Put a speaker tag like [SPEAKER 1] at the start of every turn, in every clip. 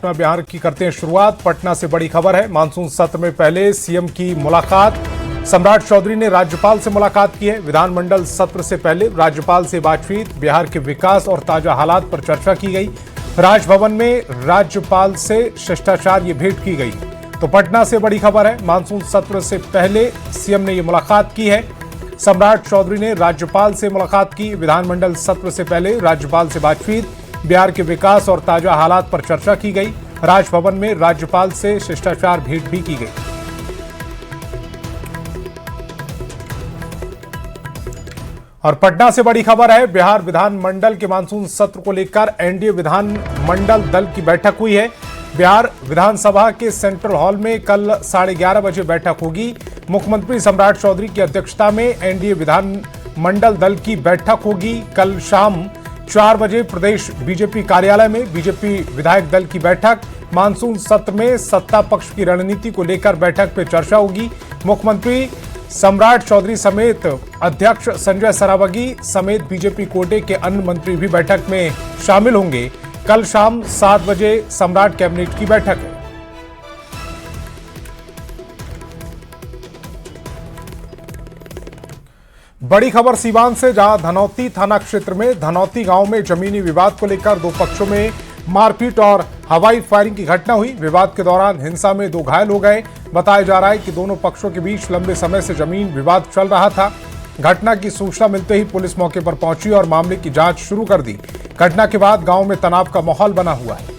[SPEAKER 1] अपना बिहार की करते हैं शुरुआत। पटना से बड़ी खबर है, मानसून सत्र में पहले सीएम की मुलाकात। सम्राट चौधरी ने राज्यपाल से मुलाकात की है। विधानमंडल सत्र से पहले राज्यपाल से बातचीत, बिहार के विकास और ताजा हालात पर चर्चा की गई। राजभवन में राज्यपाल से शिष्टाचार ये भेंट की गई। तो पटना से बड़ी खबर है, मानसून सत्र से पहले सीएम ने ये मुलाकात की है। सम्राट चौधरी ने राज्यपाल से मुलाकात की। विधानमंडल सत्र से पहले राज्यपाल से बातचीत, बिहार के विकास और ताजा हालात पर चर्चा की गई। राजभवन में राज्यपाल से शिष्टाचार भेंट भी की गई। और पटना से बड़ी खबर है, बिहार विधानमंडल के मानसून सत्र को लेकर एनडीए विधानमंडल दल की बैठक हुई है। बिहार विधानसभा के सेंट्रल हॉल में कल 11:30 बजे बैठक होगी। मुख्यमंत्री सम्राट चौधरी की अध्यक्षता में एनडीए विधानमंडल दल की बैठक होगी। कल शाम 4 बजे प्रदेश बीजेपी कार्यालय में बीजेपी विधायक दल की बैठक। मानसून सत्र में सत्ता पक्ष की रणनीति को लेकर बैठक में चर्चा होगी। मुख्यमंत्री सम्राट चौधरी समेत अध्यक्ष संजय सरावगी समेत बीजेपी कोटे के अन्य मंत्री भी बैठक में शामिल होंगे। कल शाम 7 बजे सम्राट कैबिनेट की बैठक है। बड़ी खबर सीवान से, जहां धनौती थाना क्षेत्र में धनौती गांव में जमीनी विवाद को लेकर दो पक्षों में मारपीट और हवाई फायरिंग की घटना हुई। विवाद के दौरान हिंसा में 2 घायल हो गए। बताया जा रहा है कि दोनों पक्षों के बीच लंबे समय से जमीन विवाद चल रहा था। घटना की सूचना मिलते ही पुलिस मौके पर पहुंची और मामले की जांच शुरू कर दी। घटना के बाद गांव में तनाव का माहौल बना हुआ है।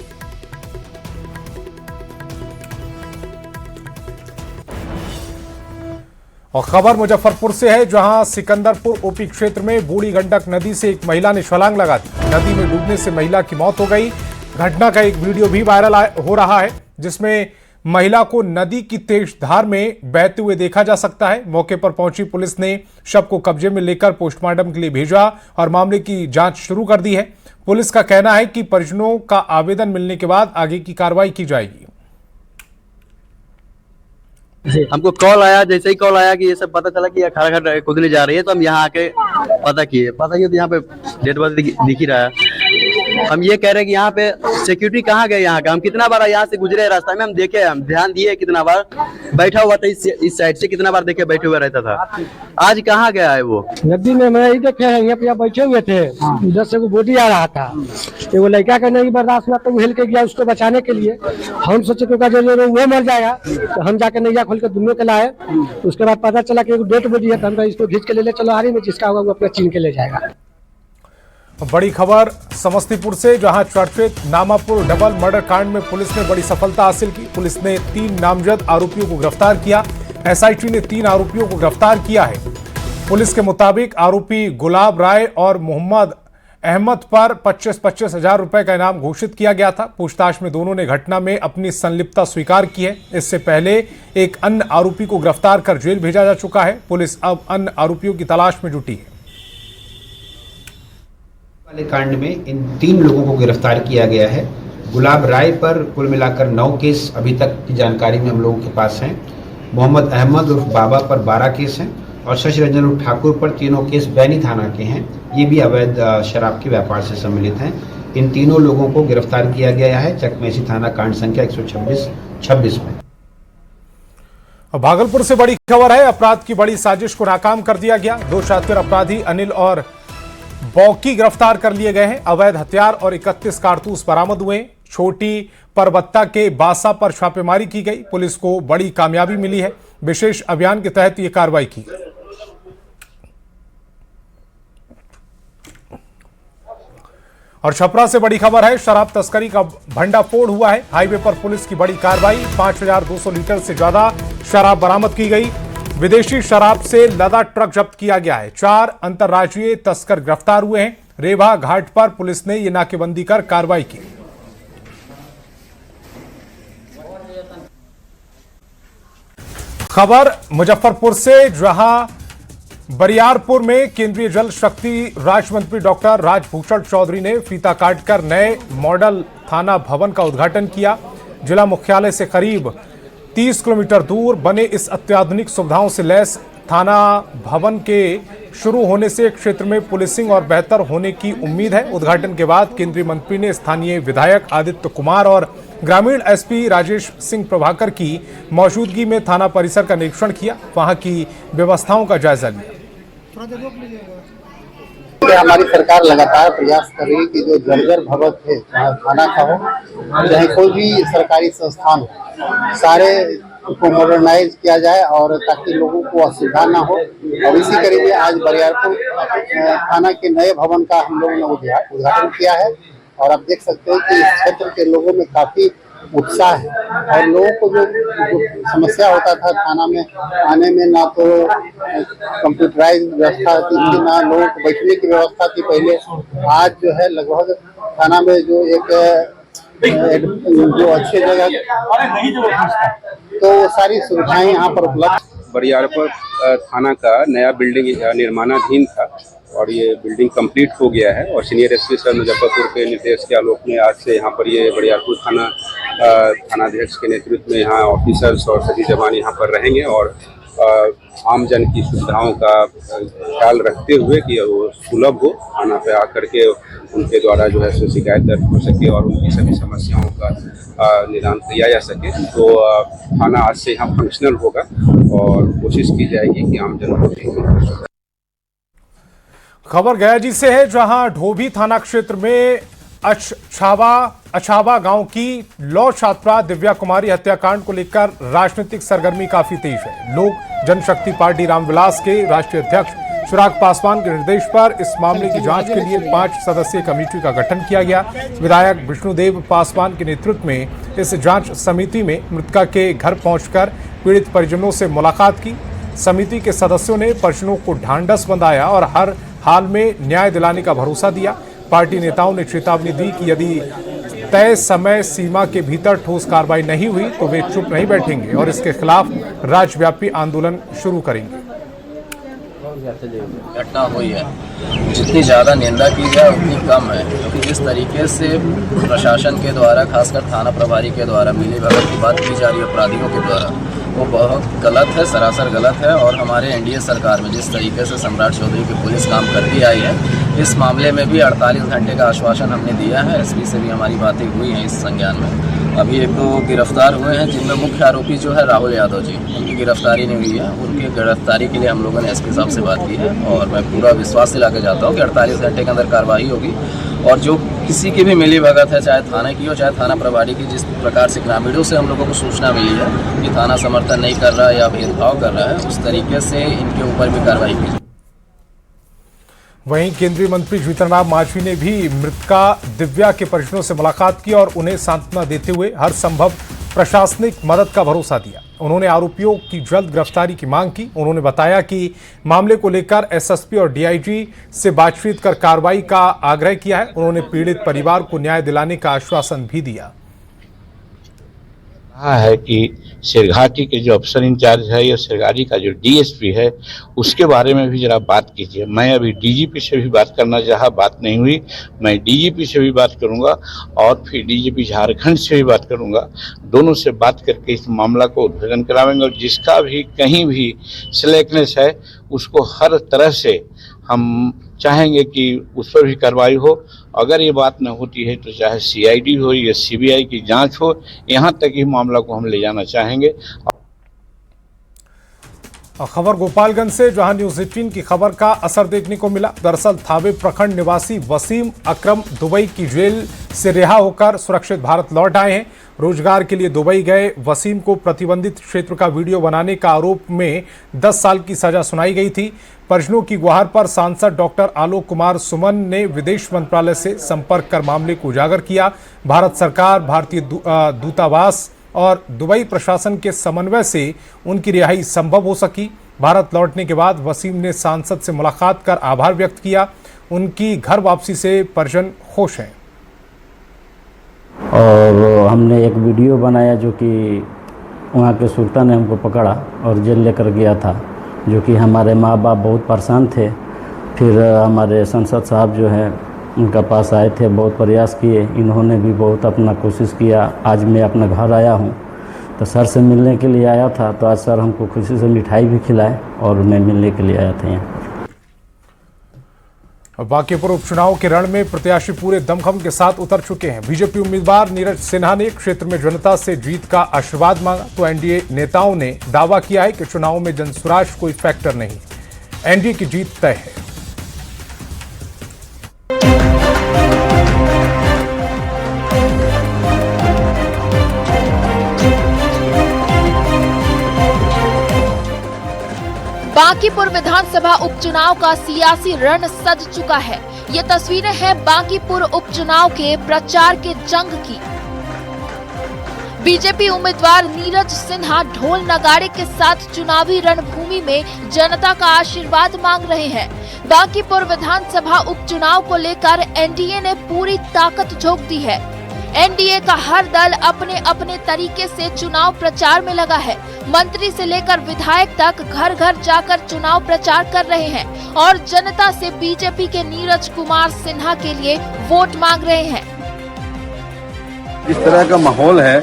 [SPEAKER 1] और खबर मुजफ्फरपुर से है, जहां सिकंदरपुर ओपी क्षेत्र में बूढ़ी गंडक नदी से एक महिला ने छलांग लगा दी। नदी में डूबने से महिला की मौत हो गई। घटना का एक वीडियो भी वायरल हो रहा है, जिसमें महिला को नदी की तेज धार में बहते हुए देखा जा सकता है। मौके पर पहुंची पुलिस ने शव को कब्जे में लेकर पोस्टमार्टम के लिए भेजा और मामले की जांच शुरू कर दी है। पुलिस का कहना है कि परिजनों का आवेदन मिलने के बाद आगे की कार्रवाई की जाएगी।
[SPEAKER 2] हमको कॉल आया, जैसे ही कॉल आया कि ये सब पता चला कि अखाड़ा घाट कूदने जा रही है, तो हम यहाँ आके पता किए तो यहाँ पे डेड बॉडी दिख ही रहा है। हम ये कह रहे हैं कि यहाँ पे सिक्योरिटी कहाँ गए यहाँ का। हम कितना बार यहाँ से गुजरे रास्ता में, हम देखे, हम ध्यान दिए, कितना बार बैठा हुआ था इस साइड से, कितना बार देखे बैठे हुआ रहता था। आज कहाँ गया है वो?
[SPEAKER 3] नदी में मैं ही देखे हैं, यहाँ पे बैठे हुए थे। उधर से वो बोटी आ रहा था, वो लड़का का नहीं बर्दाश्त हुआ तो वो हिल के गया उसको बचाने के लिए। हम सोचे तो वो मर जाएगा, तो हम जाके नैया खोल के दोनों के लाए। उसके बाद पता चला कि डेड बॉडी है, तो हम इसको खींच के ले चलो आरी में, जिसका होगा वो अपना छीन के ले जाएगा।
[SPEAKER 1] बड़ी खबर समस्तीपुर से, जहां चर्चित नामापुर डबल मर्डर कांड में पुलिस ने बड़ी सफलता हासिल की। पुलिस ने 3 नामजद आरोपियों को गिरफ्तार किया। एसआईटी ने 3 आरोपियों को गिरफ्तार किया है। पुलिस के मुताबिक आरोपी गुलाब राय और मोहम्मद अहमद पर 25-25 हजार रुपए का इनाम घोषित किया गया था। पूछताछ में दोनों ने घटना में अपनी संलिप्तता स्वीकार की है। इससे पहले एक अन्य आरोपी को गिरफ्तार कर जेल भेजा जा चुका है। पुलिस अब अन्य आरोपियों की तलाश में जुटी है।
[SPEAKER 4] वाले कांड में इन 3 लोगों को गिरफ्तार किया गया है। गुलाब राय पर कुल मिलाकर 9 केस अभी तक की जानकारी में हम लोगों के पास हैं। मोहम्मद अहमद उर्फ बाबा पर 12 केस हैं और शशि रंजन उर्फ ठाकुर पर 3 केस बैनी थाना के हैं। ये भी अवैध शराब के व्यापार से सम्मिलित हैं। इन तीनों लोगों को गिरफ्तार किया गया है चकमेसी थाना कांड संख्या 126-26 में।
[SPEAKER 1] भागलपुर से बड़ी खबर है, अपराध की बड़ी साजिश को नाकाम कर दिया गया। 2 शातिर अपराधी अनिल और बौकी गिरफ्तार कर लिए गए हैं। अवैध हथियार और 31 कारतूस बरामद हुए। छोटी परबत्ता के बासा पर छापेमारी की गई। पुलिस को बड़ी कामयाबी मिली है। विशेष अभियान के तहत यह कार्रवाई की गई। और छपरा से बड़ी खबर है, शराब तस्करी का भंडाफोड़ हुआ है। हाईवे पर पुलिस की बड़ी कार्रवाई, 5200 लीटर से ज्यादा शराब बरामद की गई। विदेशी शराब से लदा ट्रक जब्त किया गया है। 4 अंतर्राज्यीय तस्कर गिरफ्तार हुए हैं। रेवा घाट पर पुलिस ने यह नाकेबंदी कर कार्रवाई की। खबर मुजफ्फरपुर से, जहां बरियारपुर में केंद्रीय जल शक्ति राज्य मंत्री डॉक्टर राजभूषण चौधरी ने फीता काटकर नए मॉडल थाना भवन का उद्घाटन किया। जिला मुख्यालय से करीब 30 किलोमीटर दूर बने इस अत्याधुनिक सुविधाओं से लैस थाना भवन के शुरू होने से क्षेत्र में पुलिसिंग और बेहतर होने की उम्मीद है। उद्घाटन के बाद केंद्रीय मंत्री ने स्थानीय विधायक आदित्य कुमार और ग्रामीण एसपी राजेश सिंह प्रभाकर की मौजूदगी में थाना परिसर का निरीक्षण किया, वहां की व्यवस्थाओं का जायजा लिया।
[SPEAKER 5] हमारी सरकार लगातार प्रयास कर रही है कि जो जर्जर भवन है, चाहे थाना का हो, चाहे कोई भी सरकारी संस्थान हो, सारे को मॉडर्नाइज किया जाए और ताकि लोगों को असुविधा ना हो। और इसी कड़ी में आज बरियारपुर थाना के नए भवन का हम लोगों ने उद्घाटन किया है और आप देख सकते हैं कि इस क्षेत्र के लोगों में काफी उत्साह है और लोगों को जो समस्या होता था थाना में आने में, ना तो कंप्यूटराइज व्यवस्था थी, ना लोगों को बैठने की व्यवस्था थी पहले। आज जो है लगभग थाना में जो एक जो अच्छी जगह, तो वो सारी सुविधाएं यहाँ पर उपलब्ध।
[SPEAKER 6] बरियारपुर थाना का नया बिल्डिंग निर्माणाधीन था और ये बिल्डिंग कंप्लीट हो गया है और सीनियर एसपी सर मुजफ्फरपुर के निर्देश के आलोक में आज से यहाँ पर ये बरियारपुर थानाध्यक्ष के नेतृत्व में यहाँ ऑफिसर्स और सभी जवान यहाँ पर रहेंगे और आम जन की सुविधाओं का ख्याल रखते हुए कि वो सुलभ हो, थाना पे आकर के उनके द्वारा जो है सो शिकायत दर्ज हो सके और उनकी सभी समस्याओं का निदान किया जा सके। तो थाना आज से यहाँ फंक्शनल होगा और कोशिश की जाएगी कि आम जन को।
[SPEAKER 1] खबर गया जी से है, जहां ढोभी थाना क्षेत्र में अछावा गांव की लौ छात्रा दिव्या कुमारी हत्याकांड को लेकर राजनीतिक सरगर्मी काफी तेज है। लोक जनशक्ति पार्टी रामविलास के राष्ट्रीय अध्यक्ष चिराग पासवान के निर्देश पर इस मामले की जांच के लिए 5 सदस्यीय कमेटी का गठन किया गया। विधायक विष्णुदेव पासवान के नेतृत्व में इस जांच समिति में मृतका के घर पहुंचकर पीड़ित परिजनों से मुलाकात की। समिति के सदस्यों ने परिजनों को ढांढस बंधाया और हर हाल में न्याय दिलाने का भरोसा दिया। पार्टी नेताओं ने चेतावनी दी कि यदि तय समय सीमा के भीतर ठोस कार्रवाई नहीं हुई तो वे चुप नहीं बैठेंगे और इसके खिलाफ राज्यव्यापी आंदोलन शुरू करेंगे।
[SPEAKER 7] घटना हुई है, जितनी ज़्यादा निंदा की जाए उतनी कम है, क्योंकि जिस तरीके से प्रशासन के द्वारा, खासकर थाना प्रभारी के द्वारा मिलीभगत की बात की जा रही है अपराधियों के द्वारा, वो बहुत गलत है, सरासर गलत है। और हमारे एनडीए सरकार में जिस तरीके से सम्राट चौधरी की पुलिस काम करती आई है, इस मामले में भी 48 घंटे का आश्वासन हमने दिया है। एसपी से भी हमारी बातें हुई हैं इस संज्ञान में। अभी 1-2 गिरफ्तार हुए हैं, जिनमें मुख्य आरोपी जो है राहुल यादव जी, उनकी गिरफ्तारी नहीं हुई है। उनकी गिरफ्तारी के लिए हम लोगों ने एसपी साहब से बात की है और मैं पूरा विश्वास दिला के जाता हूँ कि 48 घंटे के अंदर कार्रवाई होगी और जो किसी की भी मिलीभगत है, चाहे थाने की हो चाहे थाना प्रभारी की, जिस प्रकार से ग्रामीणों से हम लोगों को सूचना मिली है कि थाना समर्थन नहीं कर रहा है या भेदभाव कर रहा है, उस तरीके से इनके ऊपर भी कार्रवाई की जाए।
[SPEAKER 1] वहीं केंद्रीय मंत्री जीतन राम मांझी ने भी मृतका दिव्या के परिजनों से मुलाकात की और उन्हें सांत्वना देते हुए हर संभव प्रशासनिक मदद का भरोसा दिया। उन्होंने आरोपियों की जल्द गिरफ्तारी की मांग की। उन्होंने बताया कि मामले को लेकर एसएसपी और डीआईजी से बातचीत कर कार्रवाई का आग्रह किया है। उन्होंने पीड़ित परिवार को न्याय दिलाने का आश्वासन भी दिया।
[SPEAKER 8] कहा है कि सिरघाटी के जो अफसर इंचार्ज है या सिरघाटी का जो डीएसपी है उसके बारे में भी जरा बात कीजिए। मैं अभी डीजीपी से भी बात करना चाहा, बात नहीं हुई। मैं डीजीपी से भी बात करूंगा और फिर डीजीपी झारखंड से भी बात करूंगा। दोनों से बात करके इस मामला को उद्भेदन करावेंगे और जिसका भी कहीं भी स्लेकनेस है उसको हर तरह से हम चाहेंगे कि उस पर भी कार्रवाई हो। अगर ये बात न होती है तो चाहे सीआईडी हो या सीबीआई की जांच हो, यहाँ तक ही मामला को हम ले जाना चाहेंगे।
[SPEAKER 1] खबर गोपालगंज से, जहां न्यूज 18 की खबर का असर देखने को मिला। दरअसल थावे प्रखंड निवासी वसीम अकरम दुबई की जेल से रिहा होकर सुरक्षित भारत लौट आए हैं। रोजगार के लिए दुबई गए वसीम को प्रतिबंधित क्षेत्र का वीडियो बनाने का आरोप में 10 साल की सजा सुनाई गई थी। परिजनों की गुहार पर सांसद डॉक्टर आलोक कुमार सुमन ने विदेश मंत्रालय से संपर्क कर मामले को उजागर किया। भारत सरकार, भारतीय दूतावास और दुबई प्रशासन के समन्वय से उनकी रिहाई संभव हो सकी। भारत लौटने के बाद वसीम ने सांसद से मुलाकात कर आभार व्यक्त किया। उनकी घर वापसी से परिजन खुश हैं।
[SPEAKER 9] और हमने एक वीडियो बनाया जो कि वहाँ के सुल्तान ने हमको पकड़ा और जेल लेकर गया था, जो कि हमारे माँ बाप बहुत परेशान थे। फिर हमारे संसद साहब जो है उनका पास आए थे, बहुत प्रयास किए, इन्होंने भी बहुत अपना कोशिश किया। आज मैं अपना घर आया हूँ तो सर से मिलने के लिए आया था, तो आज सर हमको खुशी से मिठाई भी खिलाए और मैं मिलने के लिए आया था यहाँ।
[SPEAKER 1] बांकीपुर उपचुनाव के रण में प्रत्याशी पूरे दमखम के साथ उतर चुके हैं। बीजेपी उम्मीदवार नीरज सिन्हा ने क्षेत्र में जनता से जीत का आशीर्वाद मांगा, तो एनडीए नेताओं ने दावा किया है कि चुनाव में जनसुराज कोई फैक्टर नहीं, एनडीए की जीत तय है।
[SPEAKER 10] बांकीपुर विधानसभा उपचुनाव का सियासी रण सज चुका है। ये तस्वीरें हैं बांकीपुर उपचुनाव के प्रचार के जंग की। बीजेपी उम्मीदवार नीरज सिन्हा ढोल नगाड़े के साथ चुनावी रणभूमि में जनता का आशीर्वाद मांग रहे हैं। बांकीपुर विधानसभा उपचुनाव को लेकर एनडीए ने पूरी ताकत झोंक दी है। एनडीए का हर दल अपने अपने तरीके से चुनाव प्रचार में लगा है। मंत्री से लेकर विधायक तक घर घर जाकर चुनाव प्रचार कर रहे हैं और जनता से बीजेपी के नीरज कुमार सिन्हा के लिए वोट मांग रहे हैं।
[SPEAKER 11] इस तरह का माहौल है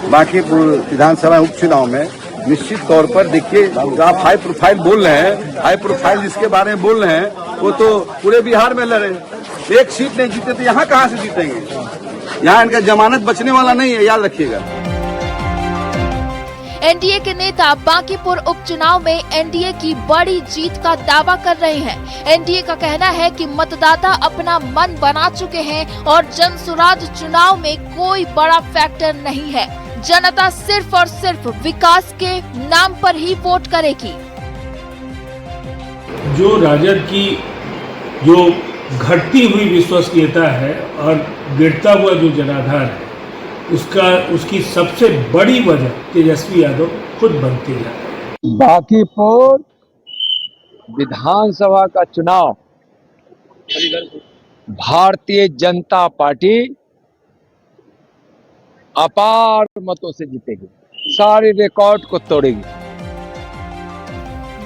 [SPEAKER 11] बांकीपुर विधानसभा उपचुनाव में, निश्चित तौर पर देखिए आप हाई प्रोफाइल बोल रहे हैं, हाई प्रोफाइल जिसके बारे में बोल रहे हैं वो तो पूरे बिहार में लड़े, एक सीट नहीं जीते तो यहाँ कहाँ से जीतेंगे? यहाँ इनका जमानत बचने वाला नहीं है, याद रखिएगा।
[SPEAKER 10] एनडीए के नेता बांकीपुर उपचुनाव में एनडीए की बड़ी जीत का दावा कर रहे हैं। एनडीए का कहना है कि मतदाता अपना मन बना चुके हैं और जनसुराज चुनाव में कोई बड़ा फैक्टर नहीं है। जनता सिर्फ और सिर्फ विकास के नाम पर ही वोट करेगी।
[SPEAKER 12] जो राजद की जो घटती हुई विश्वसनीयता है और गिरता हुआ जो जनाधार है, उसकी सबसे बड़ी वजह तेजस्वी यादव खुद बनते जा रहे हैं।
[SPEAKER 13] बांकीपुर विधानसभा का चुनाव भारतीय जनता पार्टी अपार मतों से जीतेगी, सारे रिकॉर्ड को तोड़ेगी।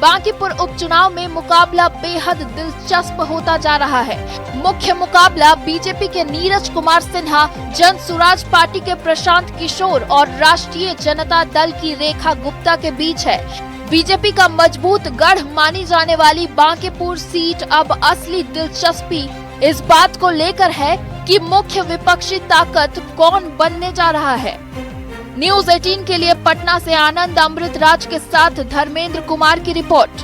[SPEAKER 10] बांकीपुर उपचुनाव में मुकाबला बेहद दिलचस्प होता जा रहा है। मुख्य मुकाबला बीजेपी के नीरज कुमार सिन्हा, जनसुराज पार्टी के प्रशांत किशोर और राष्ट्रीय जनता दल की रेखा गुप्ता के बीच है। बीजेपी का मजबूत गढ़ मानी जाने वाली बांकीपुर सीट अब असली दिलचस्पी इस बात को लेकर है कि मुख्य विपक्षी ताकत कौन बनने जा रहा है। न्यूज 18 के लिए पटना से आनंद अमृतराज के साथ धर्मेंद्र कुमार की रिपोर्ट।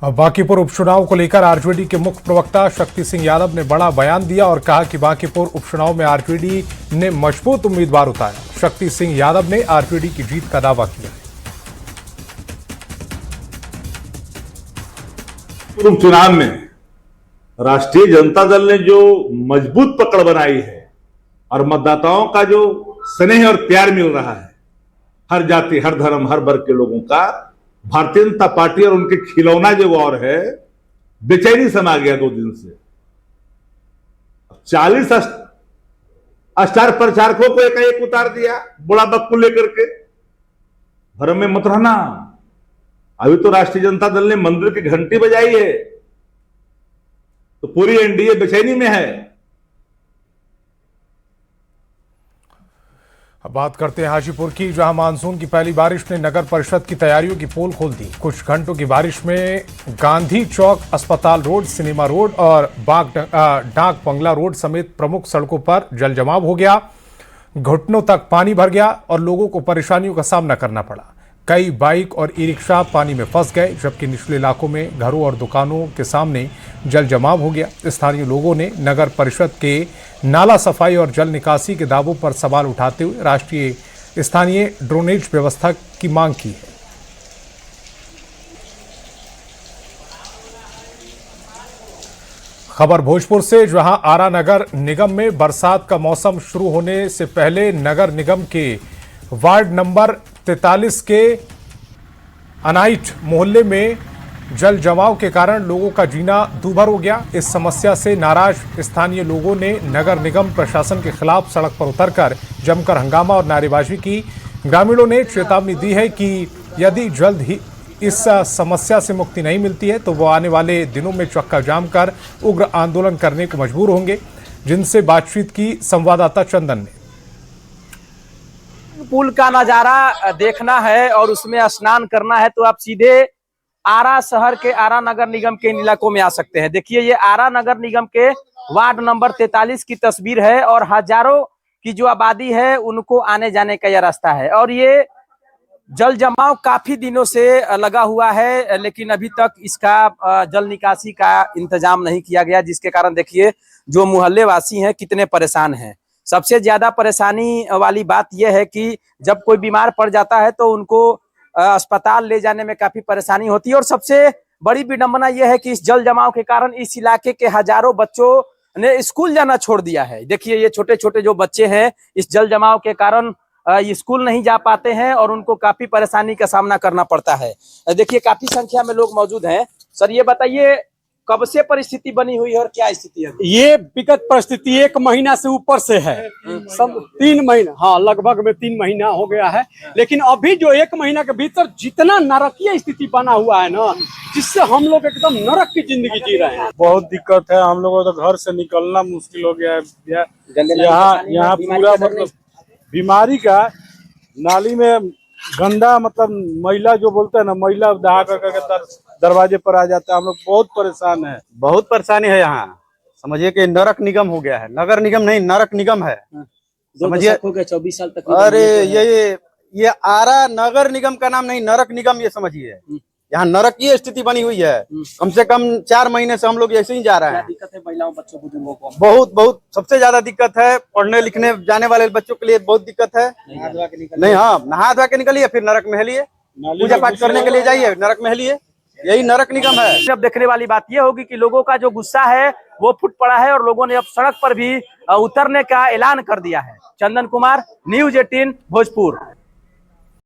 [SPEAKER 1] बांकीपुर उपचुनाव को लेकर आरजेडी के मुख्य प्रवक्ता शक्ति सिंह यादव ने बड़ा बयान दिया और कहा कि बांकीपुर उपचुनाव में आरजेडी ने मजबूत उम्मीदवार उतारा। शक्ति सिंह यादव ने आरजेडी की जीत का दावा किया।
[SPEAKER 14] उपचुनाव में राष्ट्रीय जनता दल ने जो मजबूत पकड़ बनाई है और मतदाताओं का जो स्नेह और प्यार मिल रहा है, हर जाति, हर धर्म, हर वर्ग के लोगों का, भारतीय जनता पार्टी और उनके खिलौना जो और है, बेचैनी समा गया 2 दिन से। 40 स्टार प्रचारकों को एक उतार दिया बुढ़ा बक्कू लेकर के। भ्रम में मत रहना, अभी तो राष्ट्रीय जनता दल ने मंदिर की घंटी बजाई है, तो पूरी एनडीए बेचैनी में है।
[SPEAKER 1] अब बात करते हैं हाजीपुर की, जहां मानसून की पहली बारिश ने नगर परिषद की तैयारियों की पोल खोल दी। कुछ घंटों की बारिश में गांधी चौक, अस्पताल रोड, सिनेमा रोड और डाक बंगला रोड समेत प्रमुख सड़कों पर जल जमाव हो गया। घुटनों तक पानी भर गया और लोगों को परेशानियों का सामना करना पड़ा। कई बाइक और ई रिक्शा पानी में फंस गए, जबकि निचले इलाकों में घरों और दुकानों के सामने जल जमाव हो गया। स्थानीय लोगों ने नगर परिषद के नाला सफाई और जल निकासी के दावों पर सवाल उठाते हुए राष्ट्रीय स्थानीय ड्रेनेज व्यवस्था की मांग की है। खबर भोजपुर से, जहां आरा नगर निगम में बरसात का मौसम शुरू होने से पहले नगर निगम के वार्ड नंबर 43 के अनाइट मोहल्ले में जल जमाव के कारण लोगों का जीना दूभर हो गया। इस समस्या से नाराज स्थानीय लोगों ने नगर निगम प्रशासन के खिलाफ सड़क पर उतरकर जमकर हंगामा और नारेबाजी की। ग्रामीणों ने चेतावनी दी है कि यदि जल्द ही इस समस्या से मुक्ति नहीं मिलती है तो वो आने वाले दिनों में चक्का जाम कर उग्र आंदोलन करने को मजबूर होंगे। जिनसे बातचीत की संवाददाता चंदन ने।
[SPEAKER 15] पुल का नजारा देखना है और उसमें स्नान करना है तो आप सीधे आरा शहर के आरा नगर निगम के इलाकों में आ सकते हैं। देखिए ये आरा नगर निगम के वार्ड नंबर 43 की तस्वीर है और हजारों की जो आबादी है उनको आने जाने का यह रास्ता है और ये जल जमाव काफी दिनों से लगा हुआ है, लेकिन अभी तक इसका जल निकासी का इंतजाम नहीं किया गया, जिसके कारण देखिए जो मोहल्ले वासी हैं कितने परेशान हैं। सबसे ज्यादा परेशानी वाली बात यह है कि जब कोई बीमार पड़ जाता है तो उनको अस्पताल ले जाने में काफी परेशानी होती है और सबसे बड़ी विडंबना यह है कि इस जल जमाव के कारण इस इलाके के हजारों बच्चों ने स्कूल जाना छोड़ दिया है। देखिए ये छोटे छोटे जो बच्चे हैं इस जल जमाव के कारण स्कूल नहीं जा पाते हैं और उनको काफी परेशानी का सामना करना पड़ता है। देखिए काफी संख्या में लोग मौजूद हैं। सर ये बताइए कब से परिस्थिति बनी हुई है और क्या स्थिति है?
[SPEAKER 16] ये विकट परिस्थिति 1 महीना से ऊपर से है, सब 3 महीना, हाँ लगभग में 3 महीना हो गया है। लेकिन अभी जो 1 महीना के भीतर जितना नरकीय स्थिति बना हुआ है ना, जिससे हम लोग एकदम नरक की जिंदगी जी रहे हैं।
[SPEAKER 17] बहुत दिक्कत है, हम लोगों को तो घर से निकलना मुश्किल हो गया है। यहाँ पूरा मतलब बीमारी का नाली में गंदा मतलब मैला जो बोलते हैं ना, मैला दहा करके दरवाजे पर आ जाता है। हम लोग बहुत परेशान है,
[SPEAKER 2] बहुत परेशानी है। यहाँ समझिए कि नरक निगम हो गया है, नगर निगम नहीं नरक निगम है। समझिए
[SPEAKER 15] 24 साल तक।
[SPEAKER 2] अरे ये आरा नगर निगम का नाम नहीं, नरक निगम ये समझिए। यहाँ नरकीय स्थिति बनी हुई है। कम से कम 4 महीने से हम लोग ऐसे ही जा रहे हैं।
[SPEAKER 15] दिक्कत है महिलाओं बच्चों बुजुर्गों को?
[SPEAKER 2] बहुत सबसे ज्यादा दिक्कत है। पढ़ने लिखने जाने वाले बच्चों के लिए बहुत दिक्कत है। नहीं हाँ, नहा धोआ के निकलिए, फिर नरक में हेलिए, पूजा पाठ करने के लिए जाइए, नरक में हेलिए। यही नरक निगम है।
[SPEAKER 15] अब देखने वाली बात यह होगी कि लोगों का जो गुस्सा है वो फूट पड़ा है और लोगों ने अब सड़क पर भी उतरने का ऐलान कर दिया है। चंदन कुमार, न्यूज़ 18 भोजपुर।